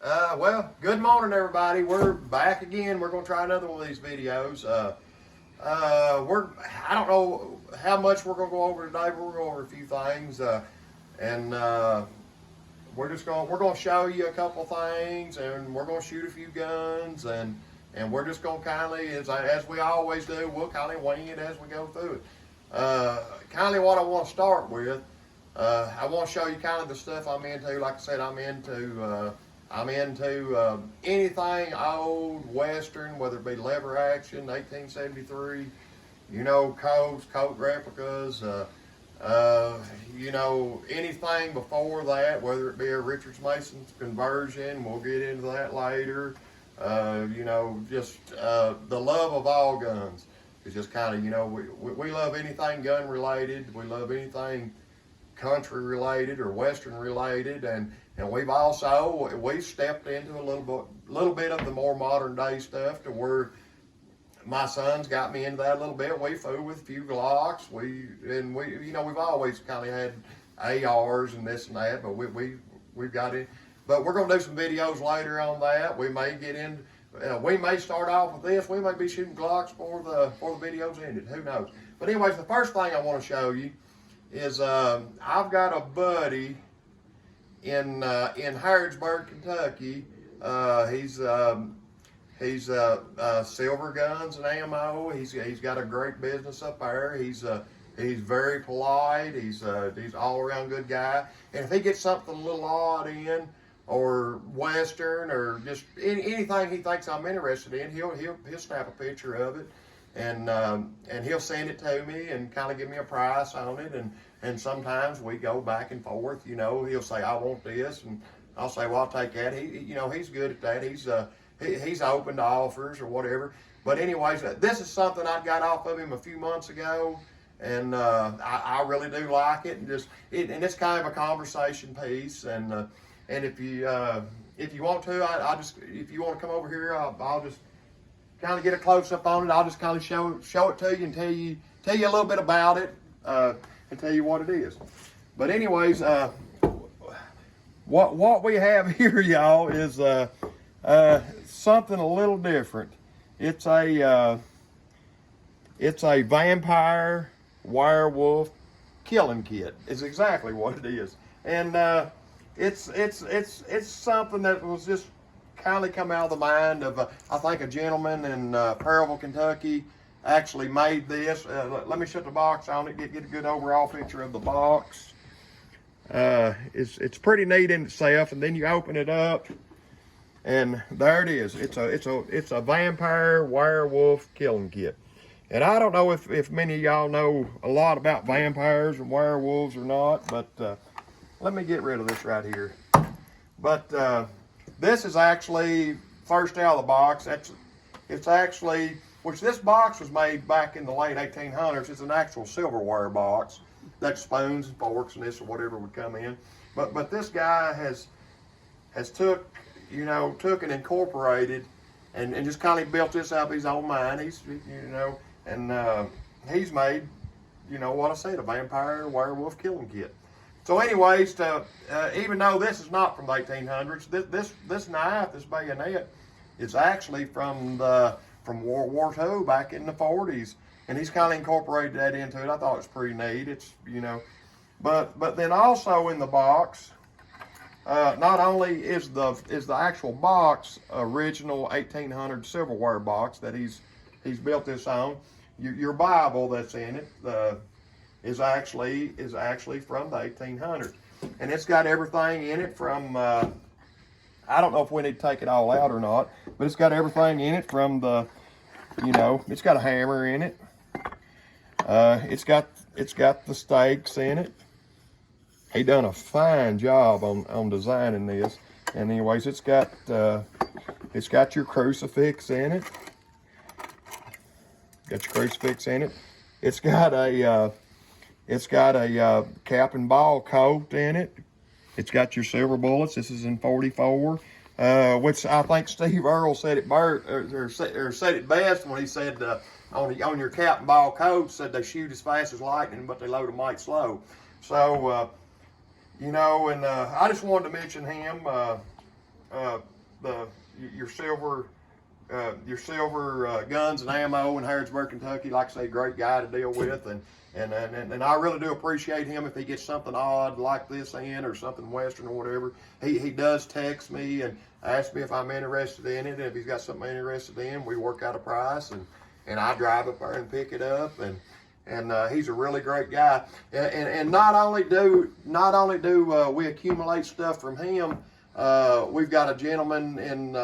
Well, good morning, everybody. We're back again. We're going to try another one of these videos. I don't know how much we're going to go over today, but we're going to go over a few things. And we're going to show you a couple things, and we're going to shoot a few guns, and we're just going to kindly, as we always do, we'll kind of wing it as we go through it. Kindly what I want to start with, I want to show you kind of the stuff I'm into. Like I said, I'm into anything old Western, whether it be lever action, 1873, coat replicas, anything before that, whether it be a Richards Mason's conversion, we'll get into that later. The love of all guns. It's just kind of, we love anything gun related. We love anything country related or Western related, and we've stepped into a little bit of the more modern day stuff, to where my son's got me into that a little bit. We fool with a few Glocks. We've always kind of had ARs and this and that, but we've got it. But we're going to do some videos later on that. We may get in. We may start off with this. We may be shooting Glocks before the video's ended. Who knows? But anyways, the first thing I want to show you is I've got a buddy in Harrodsburg, Kentucky. He's Silver Guns and Ammo. He's got a great business up there. He's very polite. He's all around good guy. And if he gets something a little odd in, or Western, or just anything he thinks I'm interested in, he'll snap a picture of it, and he'll send it to me and kind of give me a price on it. And sometimes we go back and forth. He'll say, I want this, and I'll say, well, I'll take that. He's good at that. He's open to offers or whatever. But anyways, this is something I got off of him a few months ago, and I really do like it. And it's kind of a conversation piece. And if you want to, if you want to come over here, I'll just kind of get a close up on it. I'll just kind of show it to you and tell you a little bit about it, and tell you what it is. But anyways, what we have here, y'all, is something a little different. It's a Vampire Werewolf killing kit. Is exactly what it is. And it's something that was just kind of come out of the mind of I think a gentleman in Pearlville, Kentucky, actually made this. Let me shut the box on it, get a good overall picture of the box. It's pretty neat in itself, and then you open it up, and there it is. It's a Vampire Werewolf killing kit. And I don't know if many of y'all know a lot about vampires and werewolves or not, but let me get rid of this right here. But this is actually first out of the box. It's actually, which this box was made back in the late 1800s. It's an actual silverware box that spoons and forks and this or whatever would come in. But this guy has took and incorporated and just kind of built this out of his own mind. He's made, what I said, a Vampire Werewolf killing kit. So anyways, even though this is not from the 1800s, this knife, this bayonet, is actually from World War II, back in the 40s, and he's kind of incorporated that into it. I thought it was pretty neat. It's but then also in the box, not only is the actual box original 1800 silverware box that he's built this on, your Bible that's in it is actually from the 1800s, and it's got everything in it from I don't know if we need to take it all out or not, but it's got everything in it from the it's got a hammer in it, it's got the stakes in it. He done a fine job on designing this. And anyways, it's got your crucifix in it. Got your crucifix in it. It's got a cap and ball coat in it. It's got your silver bullets. This is in 44, which I think Steve Earle said it best when he said on your cap and ball coat, said they shoot as fast as lightning, but they load them mighty slow. So and I just wanted to mention him. your silver guns and ammo in Harrodsburg, Kentucky. Like I say, great guy to deal with, and I really do appreciate him if he gets something odd like this in or something Western or whatever. He does text me and ask me if I'm interested in it, and if he's got something I'm interested in, we work out a price, and I drive up there and pick it up, and he's a really great guy. And not only do we accumulate stuff from him, we've got a gentleman in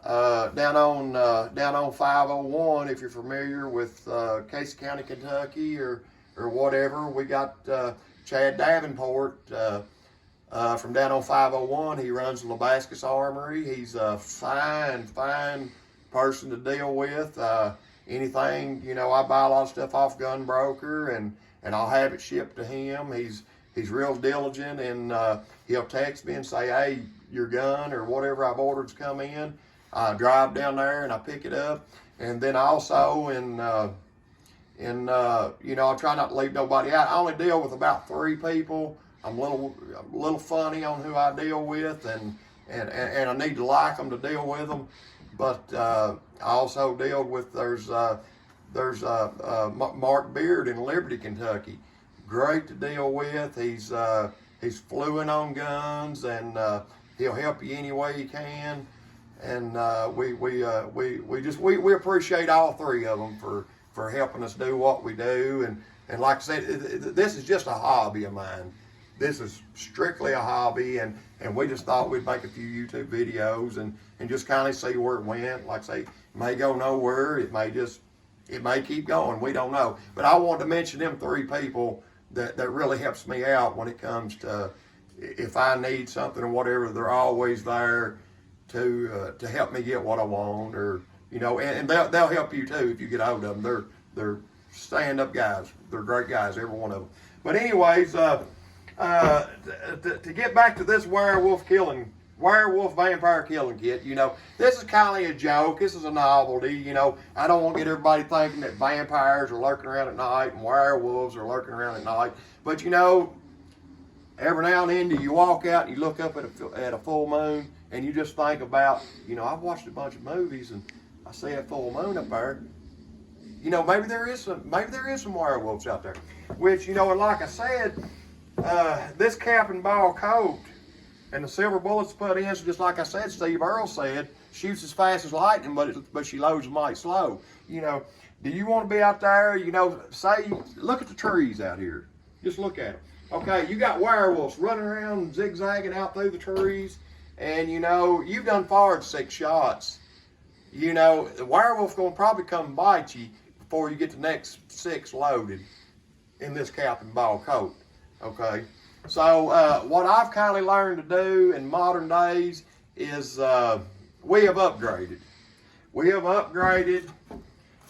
down on 501, if you're familiar with Casey County, Kentucky, or whatever. We got Chad Davenport from down on 501. He runs the Labascus Armory. He's a fine person to deal with. Anything, you know, I buy a lot of stuff off Gun Broker, and I'll have it shipped to him. He's real diligent, and he'll text me and say, hey, your gun or whatever I've ordered's come in. I drive down there and I pick it up. And then also you know, I try not to leave nobody out. I only deal with about 3 people. I'm a little funny on who I deal with, and I need to like them to deal with them. But I also deal with, there's Mark Beard in Liberty, Kentucky. Great to deal with. He's fluent on guns, and he'll help you any way he can. And we appreciate all 3 of them for helping us do what we do. And like I said, this is just a hobby of mine. This is strictly a hobby, and we just thought we'd make a few YouTube videos and just kind of see where it went. Like I say, it may go nowhere. It may keep going. We don't know. But I wanted to mention them 3 people that really helps me out when it comes to, if I need something or whatever, they're always there to help me get what I want, or, you know, and they'll help you too if you get hold of them. They're stand-up guys. They're great guys, every one of them. But anyways, to get back to this werewolf vampire killing kit, you know, this is kind of a joke. This is a novelty, you know. I don't want to get everybody thinking that vampires are lurking around at night and werewolves are lurking around at night. But, you know, every now and then you walk out and you look up at a full moon, and you just think about, you know, I've watched a bunch of movies and I see a full moon up there. You know, maybe there is some werewolves out there. Which, you know, and like I said, this cap and ball coat and the silver bullets put in, so just like I said, Steve Earle said, shoots as fast as lightning, but she loads mighty slow. You know, do you want to be out there, you know, say, look at the trees out here. Just look at them. Okay, you got werewolves running around zigzagging out through the trees. And, you know, you've done fired 6 shots. You know, the werewolf's going to probably come and bite you before you get the next 6 loaded in this cap and ball coat. Okay? So, what I've kind of learned to do in modern days is we have upgraded.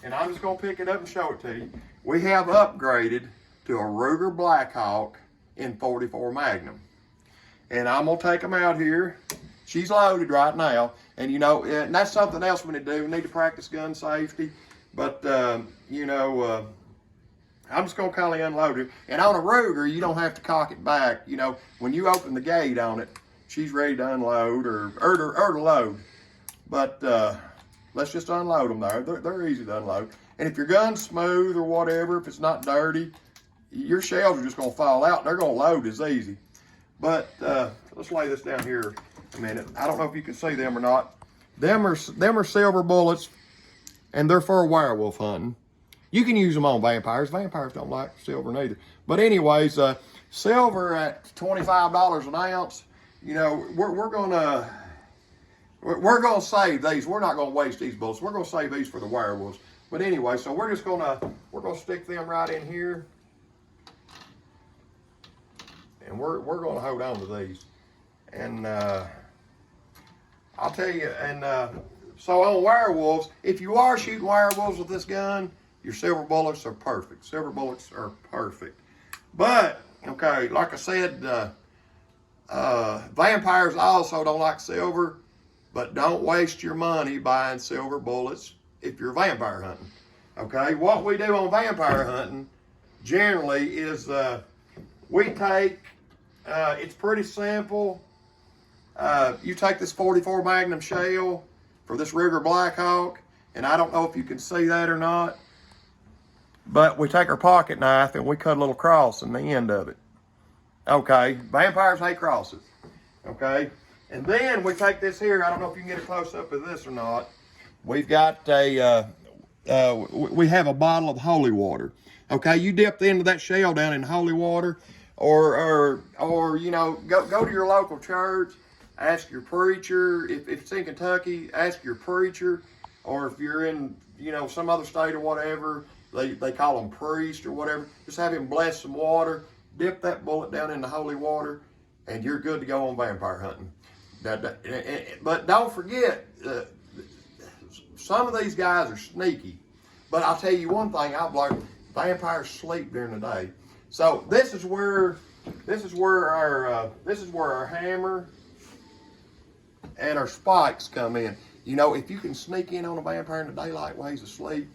And I'm just going to pick it up and show it to you. We have upgraded to a Ruger Blackhawk in 44 Magnum. And I'm going to take them out here. She's loaded right now. And, you know, and that's something else we need to do. We need to practice gun safety. But, you know, I'm just going to kind of unload it. And on a Ruger, you don't have to cock it back. You know, when you open the gate on it, she's ready to unload or to load. But let's just unload them there. They're easy to unload. And if your gun's smooth or whatever, if it's not dirty, your shells are just going to fall out. They're going to load as easy. But let's lay this down here a minute. I don't know if you can see them or not. Them are silver bullets, and they're for werewolf hunting. You can use them on vampires. Vampires don't like silver neither. But anyways, silver at $25 an ounce. You know, we're gonna save these. We're not gonna waste these bullets. We're gonna save these for the werewolves. But anyway, so we're gonna stick them right in here. And we're going to hold on to these. And I'll tell you, and so on werewolves, if you are shooting werewolves with this gun, your silver bullets are perfect. Silver bullets are perfect. But, okay, like I said, vampires also don't like silver, but don't waste your money buying silver bullets if you're vampire hunting. Okay, what we do on vampire hunting generally is we take, it's pretty simple. you take this 44 Magnum shell for this Ruger Blackhawk, and I don't know if you can see that or not, but we take our pocket knife and we cut a little cross in the end of it. Okay, vampires hate crosses. Okay, and then we take this here. I don't know if you can get a close up of this or not. We've got we have a bottle of holy water. Okay, you dip the end of that shell down in holy water, or you know, go to your local church, ask your preacher. If it's in Kentucky, ask your preacher, or if you're in, you know, some other state or whatever, they call them priest or whatever. Just have him bless some water, dip that bullet down in the holy water, and you're good to go on vampire hunting. But don't forget, some of these guys are sneaky. But I'll tell you one thing I've learned: vampires sleep during the day. So this is where our hammer and our spikes come in. You know, if you can sneak in on a vampire in the daylight while he's asleep,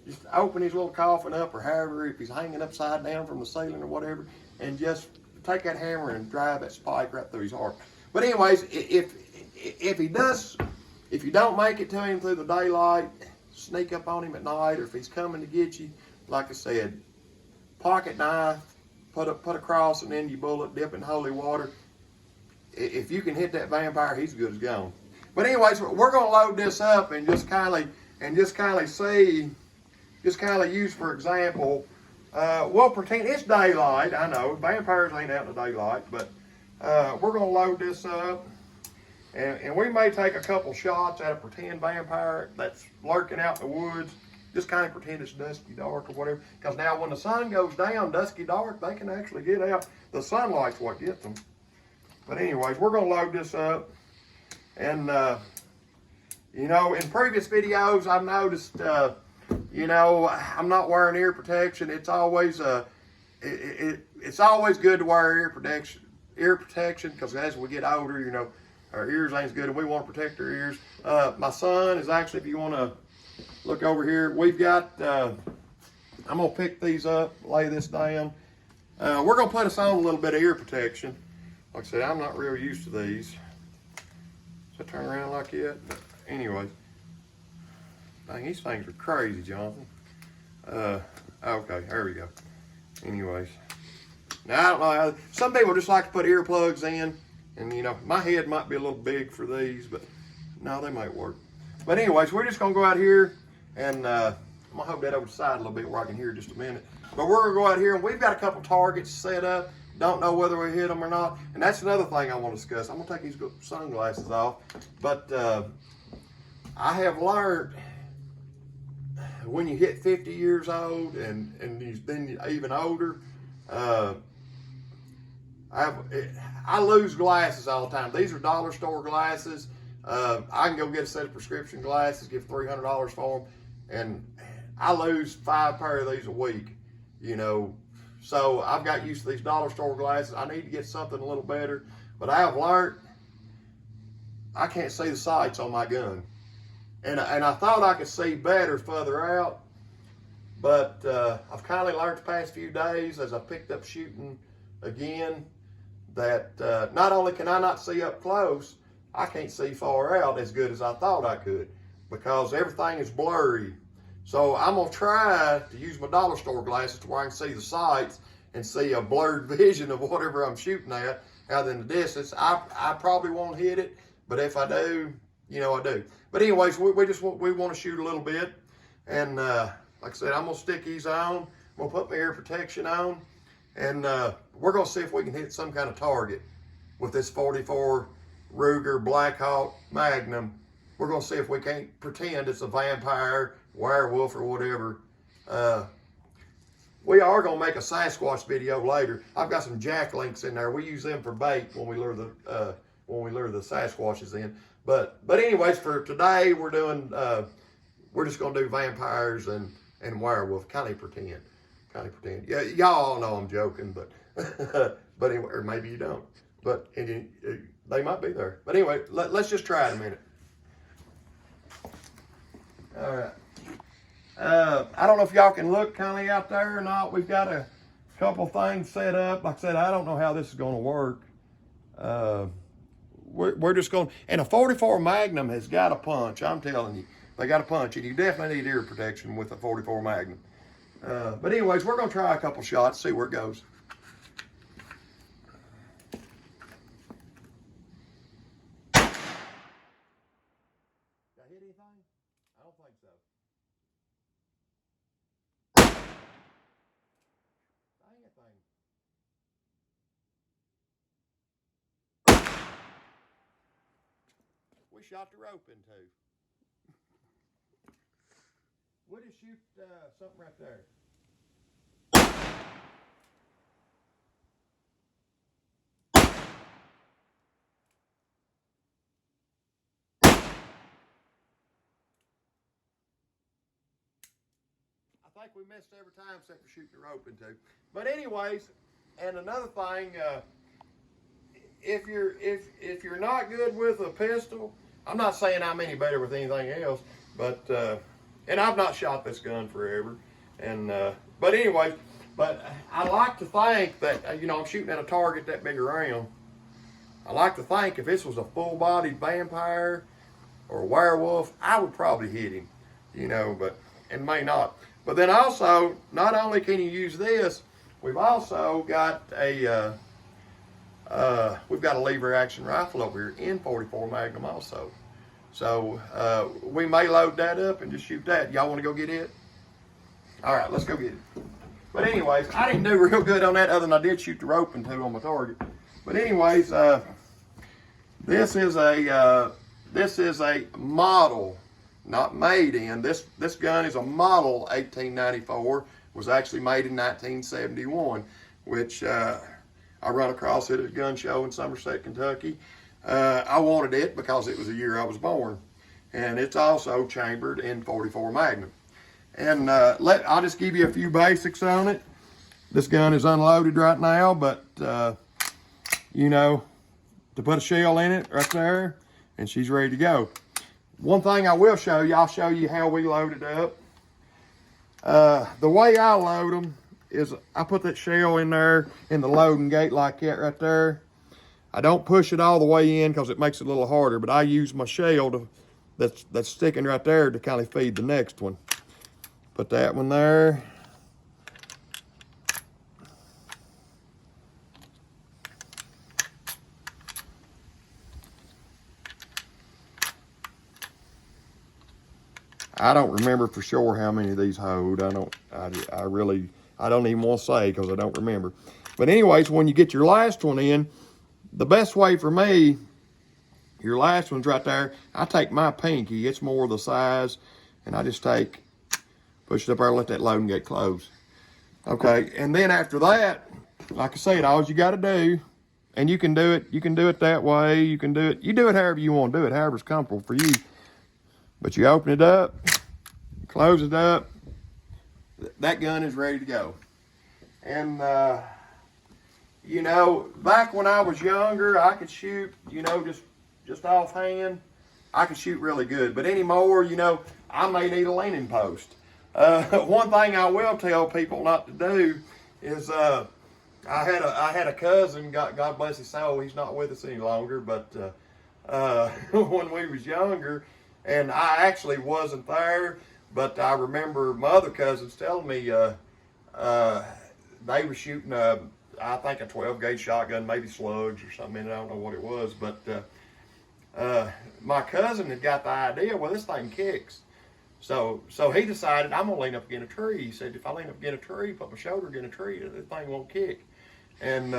just open his little coffin up, or however, if he's hanging upside down from the ceiling or whatever, and just take that hammer and drive that spike right through his heart. But anyways, if you don't make it to him through the daylight, sneak up on him at night, or if he's coming to get you, like I said, pocket knife, put a cross and then you bullet, dip in holy water. If you can hit that vampire, he's good as gone. But anyways, we're gonna load this up and just kind of see, just kind of use for example. We'll pretend it's daylight. I know vampires ain't out in the daylight, but we're gonna load this up, and we may take a couple shots at a pretend vampire that's lurking out in the woods. Just kind of pretend it's dusky dark or whatever. Because now when the sun goes down, dusky dark, they can actually get out. The sunlight's what gets them. But anyways, we're gonna load this up, and you know, in previous videos, I've noticed, you know, I'm not wearing ear protection. It's always it's always good to wear ear protection, because as we get older, you know, our ears ain't as good, and we want to protect our ears. My son is actually, if you want to look over here, we've got, I'm going to pick these up, lay this down. We're going to put us on a little bit of ear protection. Like I said, I'm not real used to these. So turn around like that. But anyway, dang, these things are crazy, Jonathan. Okay, there we go. Anyways, now I don't know, some people just like to put earplugs in, and you know, my head might be a little big for these, but no, they might work. But anyways, we're just gonna go out here, and I'm gonna hold that over the side a little bit where I can hear just a minute. But we're gonna go out here, and we've got a couple targets set up. Don't know whether we hit them or not, and that's another thing I want to discuss. I'm gonna take these sunglasses off, but I have learned when you hit 50 years old and then even older, I lose glasses all the time. These are dollar store glasses. I can go get a set of prescription glasses, give $300 for them, and I lose 5 pair of these a week, you know. So I've got used to these dollar store glasses. I need to get something a little better, but I have learned I can't see the sights on my gun. And I thought I could see better further out, but I've kind of learned the past few days as I picked up shooting again that not only can I not see up close, I can't see far out as good as I thought I could, because everything is blurry. So I'm gonna try to use my dollar store glasses to where I can see the sights and see a blurred vision of whatever I'm shooting at out in the distance. I probably won't hit it, but if I do, you know, I do. But anyways, we want to shoot a little bit, and like I said, I'm gonna stick these on. I'm gonna put my ear protection on, and we're gonna see if we can hit some kind of target with this 44 Ruger Blackhawk Magnum. We're gonna see if we can't pretend it's a vampire, werewolf, or whatever. We are gonna make a Sasquatch video later. I've got some jack links in there. We use them for bait when we lure the Sasquatches in. But anyways, for today we're doing we're just gonna do vampires and werewolf, kind of pretend. Yeah, y'all all know I'm joking, but but anyway, or maybe you don't. But they might be there. But anyway, let's just try it a minute. All right. I don't know if y'all can look kind of out there or not. We've got a couple things set up. Like I said, I don't know how this is going to work. we're just going, and a 44 Magnum has got a punch. I'm telling you, they got a punch, and you definitely need ear protection with a 44 Magnum. But anyways, we're going to try a couple shots, see where it goes. Did I hit anything? I don't think so. Dang it thing. We shot the rope in two. We'll just shoot something right there. I think we missed every time except for shooting the rope in two. But anyways, and another thing, if you're not good with a pistol, I'm not saying I'm any better with anything else, but and I've not shot this gun forever, and but anyway, but I like to think that you know, I'm shooting at a target that big around. I like to think if this was a full-bodied vampire or a werewolf, I would probably hit him, you know, but and may not. But then also, not only can you use this, we've also got a lever action rifle over here in 44 Magnum also. So we may load that up and just shoot that. Y'all want to go get it? All right, let's go get it. But anyways, I didn't do real good on that other than I did shoot the rope and two on my target. But anyways, this is a model, not made in. This gun is a model 1894. Was actually made in 1971, which I run across it at a gun show in Somerset, Kentucky. I wanted it because it was the year I was born, and it's also chambered in 44 Magnum. And I'll just give you a few basics on it. This gun is unloaded right now, but you know, to put a shell in it right there, and she's ready to go. One thing I will show you, I'll show you how we load it up. The way I load them is I put that shell in there in the loading gate like that right there. I don't push it all the way in because it makes it a little harder, but I use my shell that's sticking right there to kind of feed the next one. Put that one there. I don't remember for sure how many of these hold. I don't even want to say because I don't remember. But anyways, when you get your last one in, the best way for me, your last one's right there. I take my pinky, it's more the size, and I just push it up there, let that loading gate close. Okay, and then after that, like I said, all you got to do, and you can do it that way. You do it however you want to do it, however's comfortable for you. But you open it up, close it up, that gun is ready to go. And, you know, back when I was younger, I could shoot, you know, just offhand, I could shoot really good. But anymore, you know, I may need a leaning post. One thing I will tell people not to do is, I had a cousin, God bless his soul, he's not with us any longer, but when we was younger, and I actually wasn't there, but I remember my other cousins telling me they were shooting I think a 12 gauge shotgun, maybe slugs or something. I don't know what it was, but my cousin had got the idea, well, this thing kicks. So he decided, I'm gonna lean up against a tree. He said, if I lean up against a tree, put my shoulder against a tree, the thing won't kick. And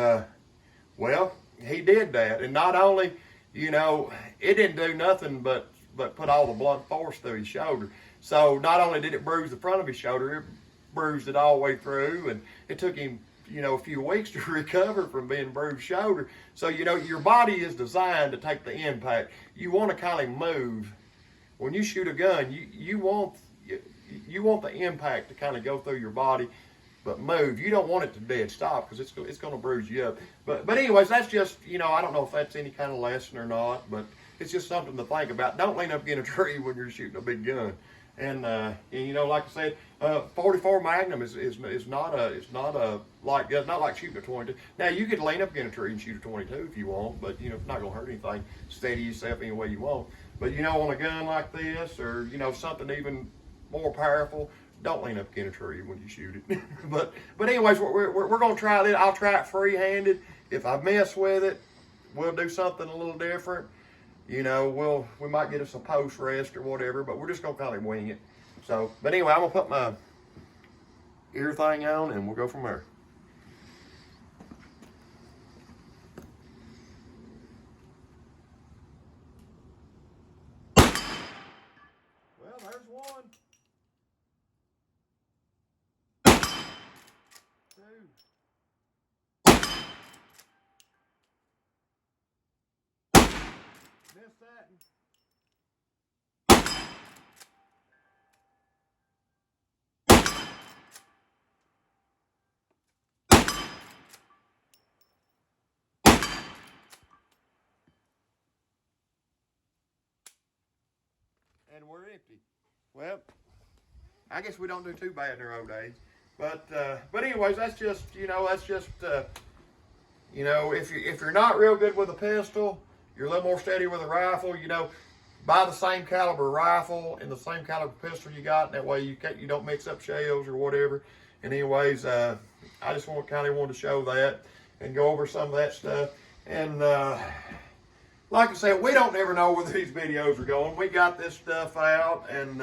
well, he did that. And not only, you know, it didn't do nothing but put all the blunt force through his shoulder. So not only did it bruise the front of his shoulder, it bruised it all the way through, and it took him, you know, a few weeks to recover from being bruised shoulder. So, you know, your body is designed to take the impact. You want to kind of move. When you shoot a gun, you want the impact to kind of go through your body, but move. You don't want it to dead stop because it's going to bruise you up. But anyways, that's just, you know, I don't know if that's any kind of lesson or not, but it's just something to think about. Don't lean up against a tree when you're shooting a big gun. And you know, like I said, 44 Magnum is not not like shooting a 22. Now you could lean up against a tree and shoot a 22 if you want, but you know it's not gonna hurt anything. Steady yourself any way you want. But you know, on a gun like this, or you know something even more powerful, don't lean up against a tree when you shoot it. but anyways, we're gonna try this. I'll try it free-handed. If I mess with it, we'll do something a little different. You know, we might get us a post rest or whatever, but we're just gonna kind of wing it. So, but anyway, I'm gonna put my ear thing on and we'll go from there. Well, there's one. Two. Missed that. And we're empty. Well, I guess we don't do too bad in our old age. But anyways, that's just, you know, you know, if you're not real good with a pistol, you're a little more steady with a rifle, you know, buy the same caliber rifle and the same caliber pistol you got. That way you don't mix up shells or whatever. And anyways, I just kind of wanted to show that and go over some of that stuff. And like I said, we don't ever know where these videos are going. We got this stuff out, and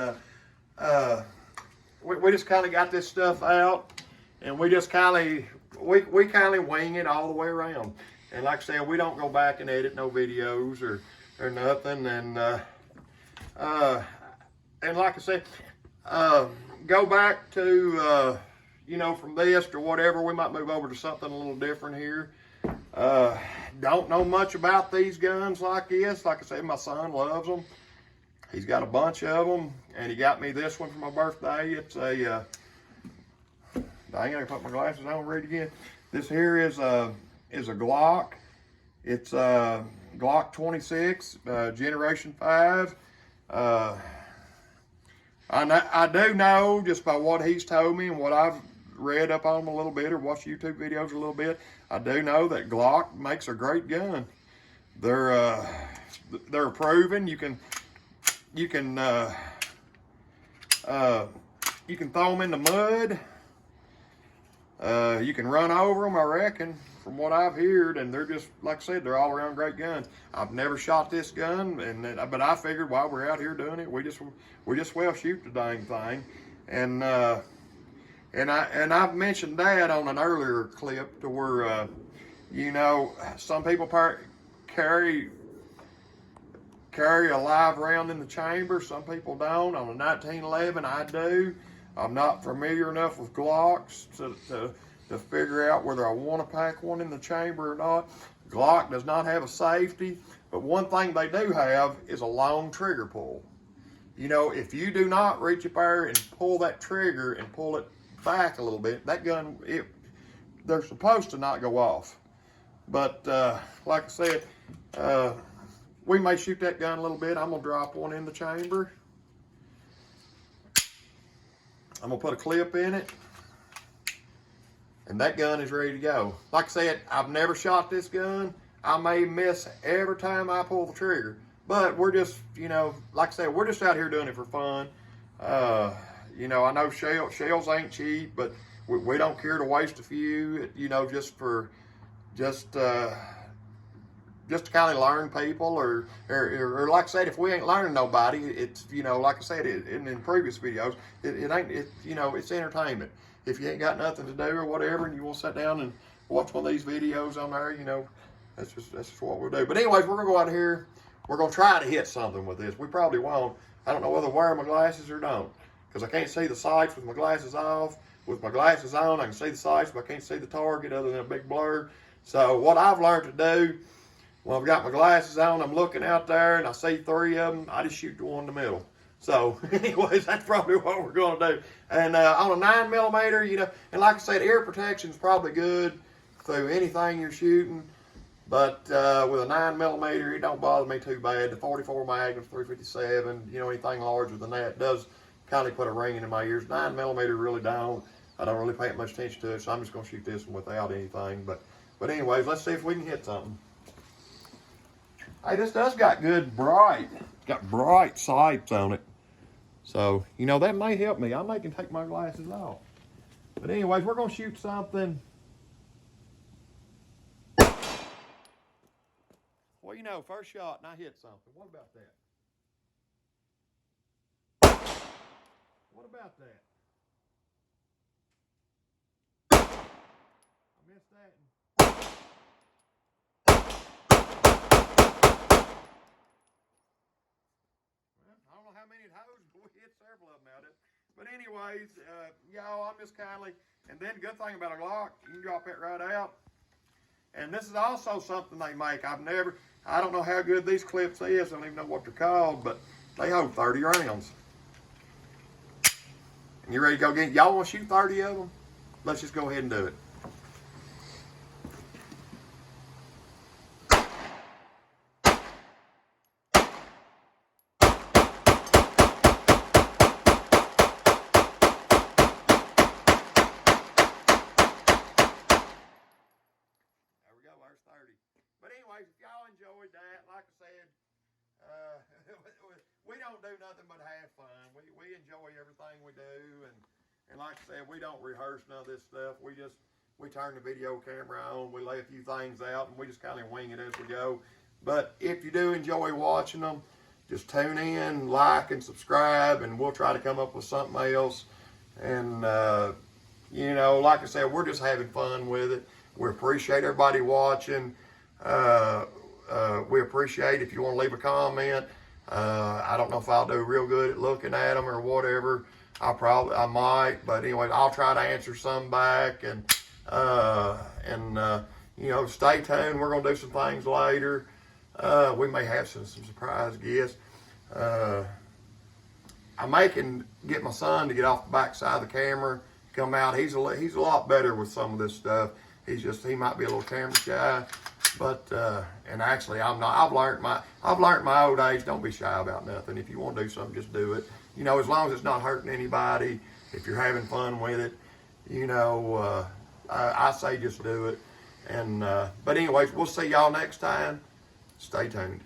we just kind of got this stuff out, and we just kind of we kind of wing it all the way around. And like I said, we don't go back and edit no videos or nothing. And like I said, go back to you know, from this to whatever. We might move over to something a little different here. Don't know much about these guns like this. Like I said, my son loves them. He's got a bunch of them, and he got me this one for my birthday. It's a dang, I gotta put my glasses on and read again. This here is a Glock. It's a Glock 26, Generation 5. I do know, just by what he's told me and what I've read up on him a little bit or watched YouTube videos a little bit, I do know that Glock makes a great gun. They're proven. You can throw them in the mud. You can run over them, I reckon, from what I've heard, and they're just, like I said, they're all around great guns. I've never shot this gun, but I figured while we're out here doing it, we just well shoot the dang thing. And I've mentioned that on an earlier clip to where, you know, some people carry a live round in the chamber. Some people don't. On a 1911, I do. I'm not familiar enough with Glocks to figure out whether I want to pack one in the chamber or not. Glock does not have a safety, but one thing they do have is a long trigger pull. You know, if you do not reach up there and pull that trigger and pull it back a little bit, that gun, they're supposed to not go off. But like I said, we may shoot that gun a little bit. I'm gonna drop one in the chamber. I'm gonna put a clip in it, and that gun is ready to go. Like I said, I've never shot this gun. I may miss every time I pull the trigger, but we're just, you know, like I said, we're just out here doing it for fun. You know, I know shells ain't cheap, but we don't care to waste a few, you know, just to kind of learn people, or like I said, if we ain't learning nobody, it's, you know, like I said in previous videos, it ain't, you know, it's entertainment. If you ain't got nothing to do or whatever, and you want to sit down and watch one of these videos on there, you know, that's just what we'll do. But anyways, we're gonna go out here. We're gonna try to hit something with this. We probably won't. I don't know whether to wear my glasses or don't, because I can't see the sights with my glasses off. With my glasses on, I can see the sights, but I can't see the target other than a big blur. So what I've learned to do, when I've got my glasses on, I'm looking out there and I see three of them, I just shoot the one in the middle. So anyways, that's probably what we're going to do. And on a 9mm, you know, and like I said, ear protection is probably good through anything you're shooting. But with a 9mm, it don't bother me too bad. The 44 Magnum, 357, you know, anything larger than that does kindly put a ring in my ears. 9mm really don't. I don't really pay much attention to it, so I'm just gonna shoot this one without anything. But anyways, let's see if we can hit something. Hey, this does got good bright. It's got bright sights on it. So, you know, that may help me. I may can take my glasses off. But anyways, we're gonna shoot something. Well, you know, first shot and I hit something. What about that? What about that? I missed that. Well, I don't know how many of those, but we hit several of them out of it. But anyways, y'all, I'm just kindly, and then the good thing about a Glock, you can drop it right out. And this is also something they make. I don't know how good these clips is. I don't even know what they're called, but they hold 30 rounds. And you ready to go get, y'all want to shoot 30 of them? Let's just go ahead and do it. There's 30. But anyways, if y'all enjoyed that, like I said, we don't do nothing but have fun. We enjoy everything we do, and like I said, we don't rehearse none of this stuff. We turn the video camera on, we lay a few things out, and we just kind of wing it as we go. But if you do enjoy watching them, just tune in, like, and subscribe, and we'll try to come up with something else. And you know, like I said, we're just having fun with it. We appreciate everybody watching. We appreciate if you want to leave a comment. I don't know if I'll do real good at looking at them or whatever. I might, but anyway, I'll try to answer some back, and you know, stay tuned. We're gonna do some things later. We may have some surprise guests. I may can get my son to get off the back side of the camera, come out. He's a lot better with some of this stuff. He might be a little camera shy, but and actually I'm not. I've learned my old age. Don't be shy about nothing. If you want to do something, just do it. You know, as long as it's not hurting anybody. If you're having fun with it, you know, I say just do it. And but anyways, we'll see y'all next time. Stay tuned.